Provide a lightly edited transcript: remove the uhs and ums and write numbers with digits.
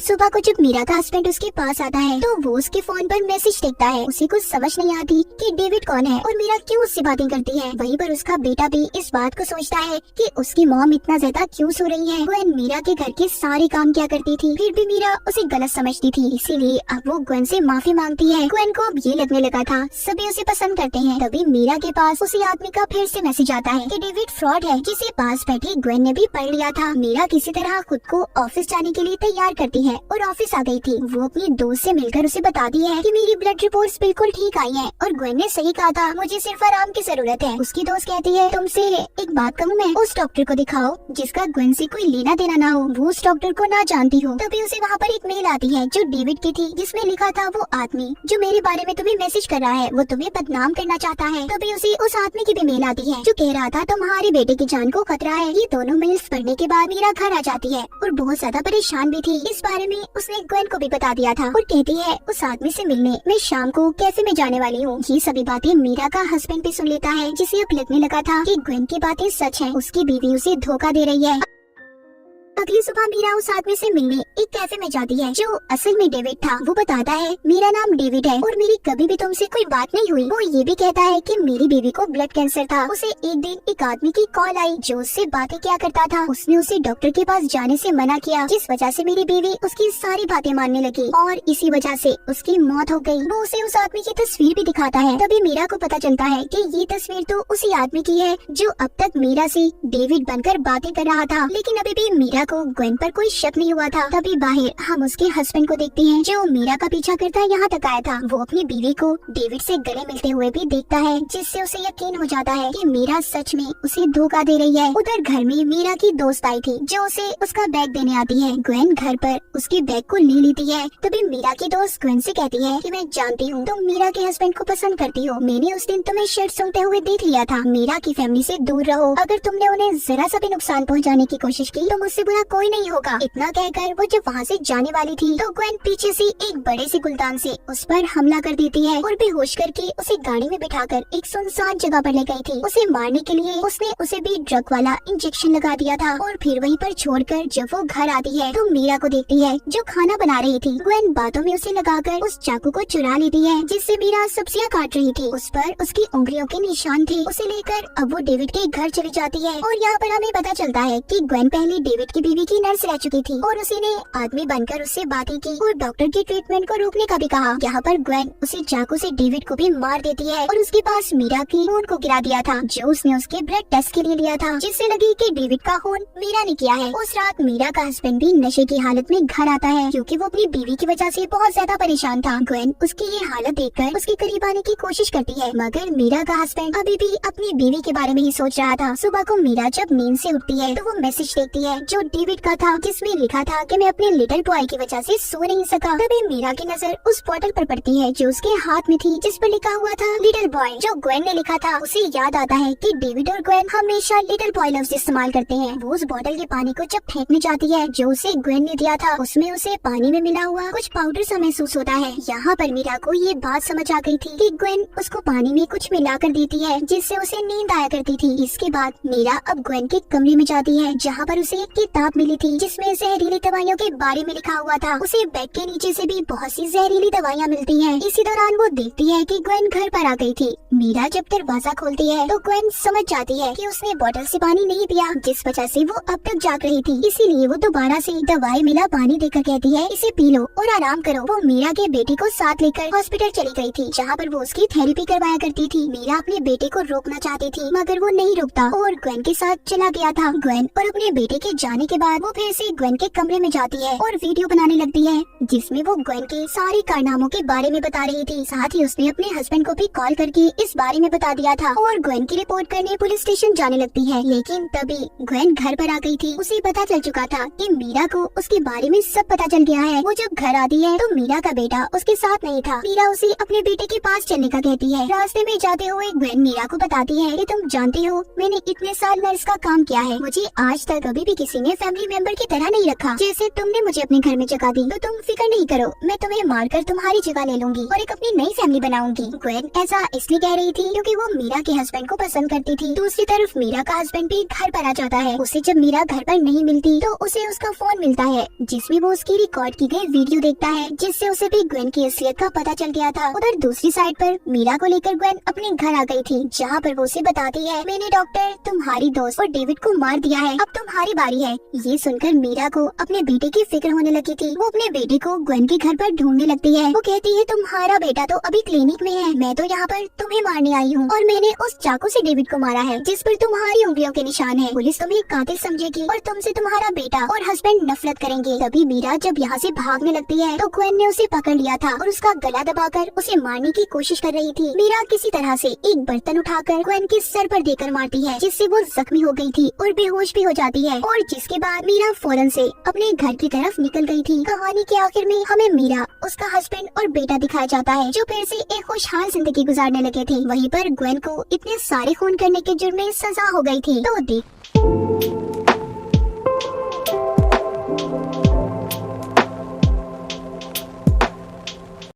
सुबह को जब मीरा का हस्बैंड उसके पास आता है तो वो उसके फोन पर मैसेज देखता है। उसे कुछ समझ नहीं आती कि डेविड कौन है और मीरा क्यों उससे बातें करती है। वहीं पर उसका बेटा भी इस बात को सोचता है कि उसकी मॉम इतना ज्यादा क्यों सो रही है। ग्वेन मीरा के घर के सारे काम क्या करती थी, फिर भी मीरा उसे गलत समझती थी, इसीलिए अब वो ग्वेन से माफी मांगती है। ग्वेन को अब ये लगने लगा था सभी उसे पसंद करते हैं। तभी मीरा के पास उसी आदमी का फिर से मैसेज आता है कि डेविड फ्रॉड है, जिसे पास बैठी ग्वेन ने भी पढ़ लिया था। मीरा किसी तरह खुद को ऑफिस जाने के लिए तैयार करती है और ऑफिस आ गई थी। वो अपनी दोस्त से मिलकर उसे बताती है कि मेरी ब्लड रिपोर्ट्स बिल्कुल ठीक आई हैं और ग्वेन ने सही कहा था, मुझे सिर्फ आराम की जरूरत है। उसकी दोस्त कहती है तुमसे एक बात कहूँ मैं, उस डॉक्टर को दिखाओ जिसका ग्वेन से कोई लेना देना ना हो। वो उस डॉक्टर को ना जानती हो। तभी उसे वहाँ पर एक मेल आती है जो डेविड की थी, जिसमें लिखा था वो आदमी जो मेरे बारे में तुम्हें मैसेज कर रहा है वो तुम्हें बदनाम करना चाहता है। तभी उसे उस आदमी की भी मेल आती है जो कह रहा था तुम्हारे बेटे की जान को खतरा है। ये दोनों मेल्स पढ़ने के बाद मीरा घर आ जाती है और बहुत ज्यादा परेशान भी थी। इस बारे में उसने ग्वेन को भी बता दिया था और कहती है उस आदमी से मिलने मैं शाम को कैफे में जाने वाली हूँ। ये सभी बातें मीरा का हस्बैंड भी सुन लेता है, जिसे अब लगने लगा था कि ग्वेन की बातें सच हैं। उसकी बीवी उसे धोखा दे रही है। अगली सुबह मीरा उस आदमी से मिलने एक कैफे में जाती है जो असल में डेविड था। वो बताता है मेरा नाम डेविड है और मेरी कभी भी तुमसे कोई बात नहीं हुई। वो ये भी कहता है कि मेरी बीवी को ब्लड कैंसर था। उसे एक दिन एक आदमी की कॉल आई जो उससे बातें किया करता था। उसने उसे डॉक्टर के पास जाने से मना किया, जिस वजह से मेरी बीवी उसकी सारी बातें मानने लगी और इसी वजह से उसकी मौत हो गई। वो उसे उस आदमी की तस्वीर भी दिखाता है। तभी मीरा को पता चलता है कि ये तस्वीर तो उसी आदमी की है जो अब तक मीरा से डेविड बनकर बातें कर रहा था। लेकिन अभी भी मीरा को ग्वेन पर कोई शक नहीं हुआ था। तभी बाहर हम उसके हस्बैंड को देखते हैं जो मीरा का पीछा करता यहाँ तक आया था। वो अपनी बीवी को डेविड से गले मिलते हुए भी देखता है, जिससे उसे यकीन हो जाता है कि मीरा सच में उसे धोखा दे रही है। उधर घर में मीरा की दोस्त आई थी जो उसे उसका बैग देने आती है। ग्वेन घर पर उसके बैग को ले लेती है। तभी मीरा की दोस्त ग्वेन से कहती है कि मैं जानती हूँ तुम मीरा के हस्बैंड को पसंद करती हो। मैंने उस दिन तुम्हें शर्ट सूंघते हुए देख लिया था। मीरा की फैमिली से दूर रहो। अगर तुमने उन्हें जरा सा भी नुकसान पहुँचाने की कोशिश की तो मुझसे बुरा कोई नहीं होगा। इतना कहकर वो जब वहाँ से जाने वाली थी तो ग्वेन पीछे से एक बड़े से गुलदान से उस पर हमला कर देती है और बेहोश करके उसे गाड़ी में बिठाकर एक सुनसान जगह पर ले गई थी। उसे मारने के लिए उसने उसे भी ड्रग वाला इंजेक्शन लगा दिया था और फिर वहीं पर छोड़कर जब वो घर आती है तो मीरा को देखती है जो खाना बना रही थी। ग्वेन बातों में उसे लगाकर उस चाकू को चुरा लेती है जिससे मीरा सब्जियां काट रही थी। उस पर उसकी उंगलियों के निशान थे। उसे लेकर अब वो डेविड के घर चली जाती है और यहाँ पर हमें पता चलता है कि ग्वेन पहले डेविड की बीवी की नर्स रह चुकी थी और उसी ने आदमी बनकर उससे बातें की और डॉक्टर के ट्रीटमेंट को रोकने का भी कहा। यहाँ पर ग्वेन उसे चाकू से डेविड को भी मार देती है और उसके पास मीरा की खून को गिरा दिया था जो उसने उसके ब्लड टेस्ट के लिए लिया था, जिससे लगी कि डेविड का खून मीरा ने किया है। उस रात मीरा का हस्बैंड भी नशे की हालत में घर आता है क्योंकि वो अपनी बीवी की वजह से बहुत ज्यादा परेशान था। ग्वेन उसकी ये हालत देखकर उसके करीब आने की कोशिश करती है, मगर मीरा का हस्बैंड अभी भी अपनी बीवी के बारे में ही सोच रहा था। सुबह को मीरा जब नींद से उठती है तो वो मैसेज देखती है जो डेविड का था, जिसमें लिखा था कि मैं अपने लिटिल बॉय की वजह से सो नहीं सका। तभी मीरा की नजर उस बोतल पर पड़ती है जो उसके हाथ में थी, जिस पर लिखा हुआ था लिटिल बॉय, जो ग्वेन ने लिखा था। उसे याद आता है कि डेविड और ग्वेन हमेशा लिटिल बॉय लफ्ज इस्तेमाल करते हैं। वो उस बोतल के पानी को जब फेंकने जाती है जो उसे ग्वेन ने दिया था, उसमें उसे पानी में मिला हुआ कुछ पाउडर सा महसूस होता है। यहाँ पर मीरा को ये बात समझ आ गई थी कि ग्वेन उसको पानी में कुछ मिला कर देती है जिससे उसे नींद आया करती थी। इसके बाद मीरा अब ग्वेन के कमरे में जाती है जहाँ पर उसे एक किताब मिली थी जिसमें जहरीली दवाइयों के बारे में लिखा हुआ था। उसे बेड के नीचे से भी बहुत सी जहरीली दवाइयाँ मिलती हैं। इसी दौरान वो देखती है कि ग्वेन घर पर आ गई थी। मीरा जब दरवाजा खोलती है तो ग्वेन समझ जाती है कि उसने बोतल से पानी नहीं पिया, जिस वजह से वो अब तक जाग रही थी। इसीलिए वो दोबारा से दवाई मिला पानी देकर कहती है इसे पी लो और आराम करो। वो मीरा के बेटे को साथ लेकर हॉस्पिटल चली गई थी जहाँ पर वो उसकी थेरेपी करवाया करती थी। मीरा अपने बेटे को रोकना चाहती थी मगर वो नहीं रुकता और ग्वेन के साथ चला गया था। ग्वेन और अपने बेटे के जाने के बाद वो फिर से ग्वेन के कमरे में जाती है और वीडियो बनाने लगती है जिसमें वो ग्वेन के सारे कारनामों के बारे में बता रही थी। साथ ही उसने अपने हस्बैंड को भी कॉल करके इस बारे में बता दिया था और ग्वेन की रिपोर्ट करने पुलिस स्टेशन जाने लगती है। लेकिन तभी ग्वेन घर पर आ गई थी। उसे पता चल चुका था कि मीरा को उसके बारे में सब पता चल गया है। वो जब घर आती है तो मीरा का बेटा उसके साथ नहीं था। मीरा उसे अपने बेटे के पास चलने का कहती है। रास्ते में जाते हुए ग्वेन मीरा को बताती है कि तुम जानती हो मैंने इतने साल नर्स का काम किया है, मुझे आज तक कभी भी किसी ने फैमिली मेंबर की तरह नहीं रखा। जैसे तुमने मुझे अपने घर में जगह दी तो तुम फिक्र नहीं करो, मैं तुम्हें मारकर तुम्हारी जगह ले लूंगी और एक अपनी नई फैमिली बनाऊंगी। ग्वेन ऐसा इसलिए कह रही थी क्योंकि वो मीरा के हस्बैंड को पसंद करती थी। दूसरी तरफ मीरा का हस्बैंड भी घर पर आ जाता है। उसे जब मीरा घर पर नहीं मिलती तो उसे उसका फोन मिलता है जिसमें वो उसकी रिकॉर्ड की गई वीडियो देखता है, जिससे उसे भी ग्वेन की असलियत का पता चल गया था। उधर दूसरी साइड पर मीरा को लेकर ग्वेन अपने घर आ गई थी, जहाँ पर वो उसे बताती है, मैंने डॉक्टर तुम्हारी दोस्त और डेविड को मार दिया है, अब तुम्हारी बारी है। ये सुनकर मीरा को अपने बेटे की फिक्र होने लगी थी। वो अपने बेटे को ग्वेन के घर पर ढूंढने लगती है। वो कहती है, तुम्हारा बेटा तो अभी क्लिनिक में है, मैं तो यहाँ पर तुम्हें मारने आई हूँ और मैंने उस चाकू से डेविड को मारा है जिस पर तुम्हारी उंगलियों के निशान है। पुलिस तुम्हें कातिल समझेगी और तुमसे तुम्हारा बेटा और हस्बैंड नफरत करेंगे। तभी मीरा जब यहाँ से भागने लगती है तो ग्वेन ने उसे पकड़ लिया था और उसका गला दबाकर उसे मारने की कोशिश कर रही थी। मीरा किसी तरह से एक बर्तन उठाकर ग्वेन के सर पर देकर मारती है, जिससे वो जख्मी हो गई थी और बेहोश भी हो जाती है। और जिसके बाद मीरा फौरन से अपने घर की तरफ निकल गई थी। कहानी के आखिर में हमें मीरा, उसका हस्बैंड और बेटा दिखाया जाता है जो फिर से एक खुशहाल जिंदगी गुजारने लगे थे। वहीं पर ग्वेन को इतने सारे खून करने के जुर्म में सजा हो गई थी। तो देख